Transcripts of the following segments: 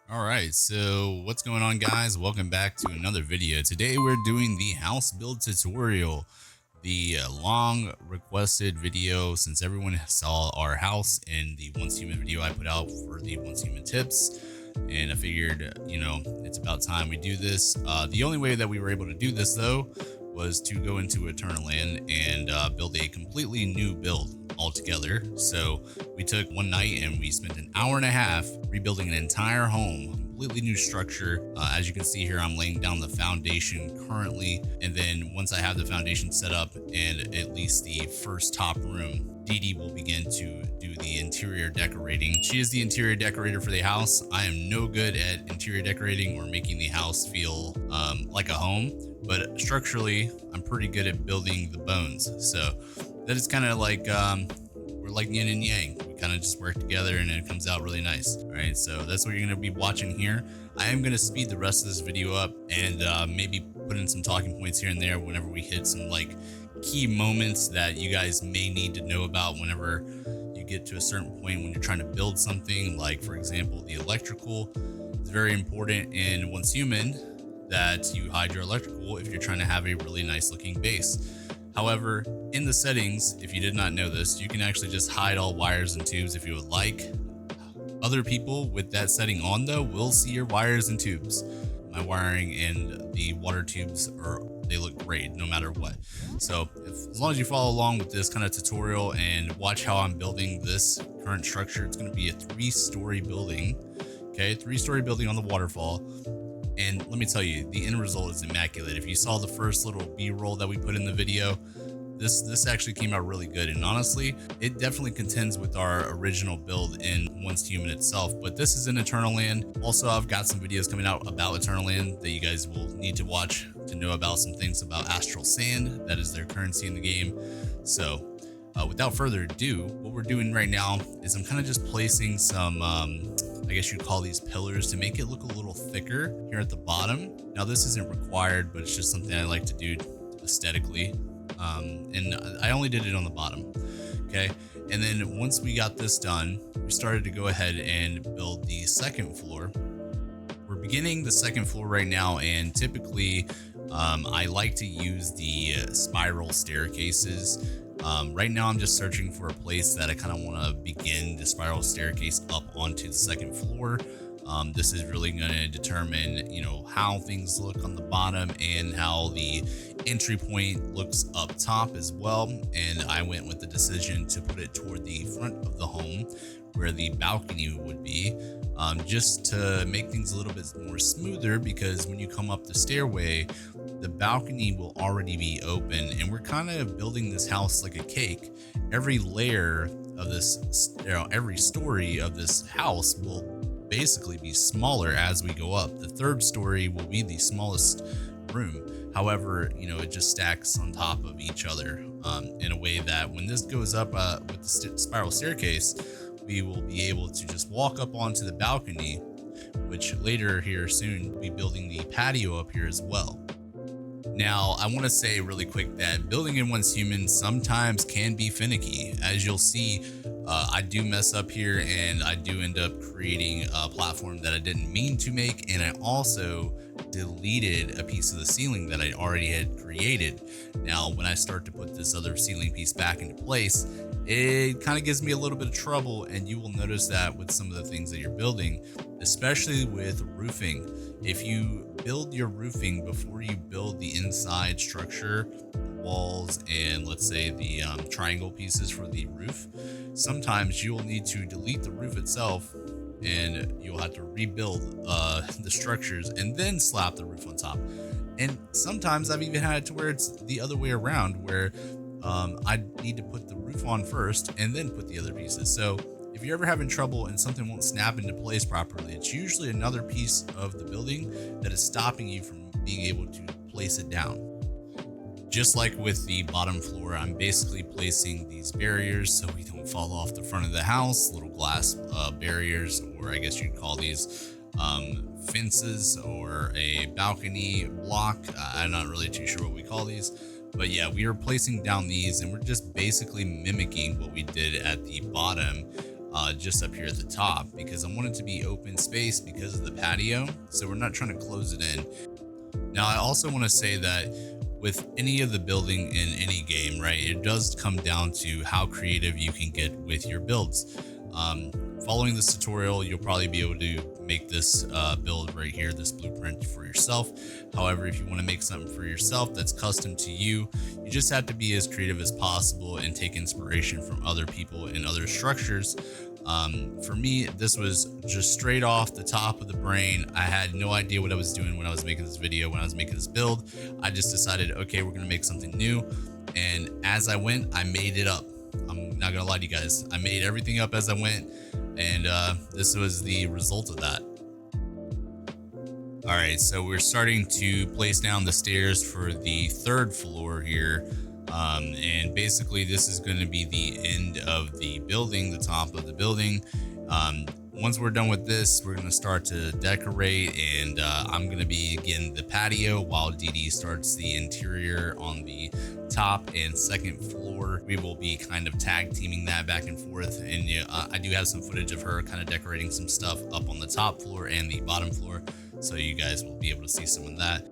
All right, so what's going on, guys? Welcome back to another video. Today we're doing the house build tutorial, the long requested video since everyone saw our house in the Once Human video I put out for the Once Human tips. And I figured, it's about time we do this. The only way that we were able to do this, though, was to go into Eternal Land and build a completely new build altogether. So we took one night and we spent an hour and a half rebuilding an entire home, completely new structure. As you can see here, I'm laying down the foundation currently. And then once I have the foundation set up and at least the first top room, Dee Dee will begin to do the interior decorating. She is the interior decorator for the house. I am no good at interior decorating or making the house feel like a home, but structurally, I'm pretty good at building the bones. So that is kind of like we're like yin and yang. We kind of just work together and it comes out really nice. All right, so that's what you're going to be watching here. I am going to speed the rest of this video up and maybe put in some talking points here and there whenever we hit some like key moments that you guys may need to know about whenever you get to a certain point when you're trying to build something. Like, for example, the electrical. It's very important in Once Human that you hide your electrical if you're trying to have a really nice looking base. However, in the settings, if you did not know this, you can actually just hide all wires and tubes if you would like. Other people with that setting on, though, will see your wires and tubes. My wiring and the water tubes they look great no matter what. So as long as you follow along with this kind of tutorial and watch how I'm building this current structure, it's going to be a 3-story building. Okay, 3-story building on the waterfall. And let me tell you, the end result is immaculate. If you saw the first little B-roll that we put in the video, this actually came out really good. And honestly, it definitely contends with our original build in Once Human itself. But this is in Eternal Land. Also, I've got some videos coming out about Eternal Land that you guys will need to watch to know about some things about Astral Sand. That is their currency in the game. So without further ado, what we're doing right now is I'm kind of just placing some I guess you'd call these pillars to make it look a little thicker here at the bottom. Now this isn't required, but it's just something I like to do aesthetically. And I only did it on the bottom. Okay. And then once we got this done, we started to go ahead and build the second floor. We're beginning the second floor right now, and typically I like to use the spiral staircases. Right now I'm just searching for a place that I kind of want to begin the spiral staircase up onto the second floor. This is really going to determine, how things look on the bottom and how the entry point looks up top as well. And I went with the decision to put it toward the front of the home where the balcony would be, just to make things a little bit more smoother, because when you come up the stairway, the balcony will already be open, and we're kind of building this house like a cake. Every layer of this, every story of this house will basically be smaller as we go up. The third story will be the smallest room. However, it just stacks on top of each other in a way that when this goes up with the spiral staircase, we will be able to just walk up onto the balcony, which later here soon we'll be building the patio up here as well. Now, I want to say really quick that building in Once Human sometimes can be finicky. As you'll see, I do mess up here and I do end up creating a platform that I didn't mean to make. And I also deleted a piece of the ceiling that I already had created. Now, when I start to put this other ceiling piece back into place, it kind of gives me a little bit of trouble, and you will notice that with some of the things that you're building, especially with roofing. If you build your roofing before you build the inside structure, the walls, and let's say the triangle pieces for the roof, sometimes you'll need to delete the roof itself and you'll have to rebuild the structures and then slap the roof on top. And sometimes I've even had it to where it's the other way around, where I need to put the roof on first and then put the other pieces. So if you're ever having trouble and something won't snap into place properly, it's usually another piece of the building that is stopping you from being able to place it down. Just like with the bottom floor, I'm basically placing these barriers so we don't fall off the front of the house, little glass barriers, or I guess you'd call these fences, or a balcony block. I'm not really too sure what we call these. But yeah, we are placing down these, and we're just basically mimicking what we did at the bottom. just up here at the top, because I want it to be open space because of the patio. So we're not trying to close it in. Now, I also want to say that with any of the building in any game, right, it does come down to how creative you can get with your builds. Following this tutorial, you'll probably be able to make this build right here, this blueprint for yourself. However, if you want to make something for yourself that's custom to you, you just have to be as creative as possible and take inspiration from other people and other structures. For me, this was just straight off the top of the brain. I had no idea what I was doing when I was making this video, when I was making this build. I just decided, okay, we're gonna make something new. And as I went, I made it up. I'm not gonna lie to you guys. I made everything up as I went, and this was the result of that. All right, so we're starting to place down the stairs for the 3rd floor here. And basically this is going to be the end of the building, the top of the building. Once we're done with this, we're going to start to decorate, and I'm going to be getting the patio while Dee starts the interior on the top and 2nd floor. We will be kind of tag teaming that back and forth, and I do have some footage of her kind of decorating some stuff up on the top floor and the bottom floor, so you guys will be able to see some of that.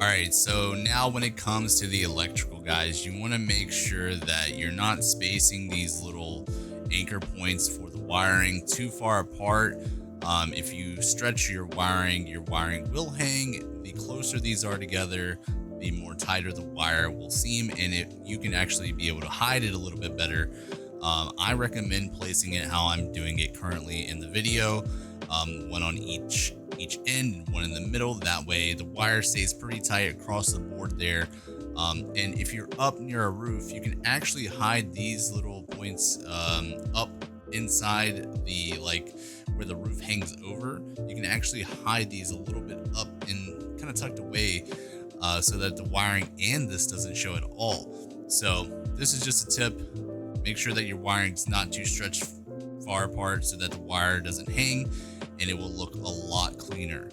right, so now when it comes to the electrical, guys, you want to make sure that you're not spacing these little anchor points for the wiring too far apart. If you stretch your wiring will hang. The closer these are together, the more tighter the wire will seem, and you can actually be able to hide it a little bit better. I recommend placing it how I'm doing it currently in the video, one on each end, one in the middle. That way the wire stays pretty tight across the board there. And if you're up near a roof, you can actually hide these little points up inside the, like, where the roof hangs over. You can actually hide these a little bit up and kind of tucked away, so that the wiring and this doesn't show at all. So this is just a tip. Make sure that your wiring's not too stretched far apart so that the wire doesn't hang, and it will look a lot cleaner.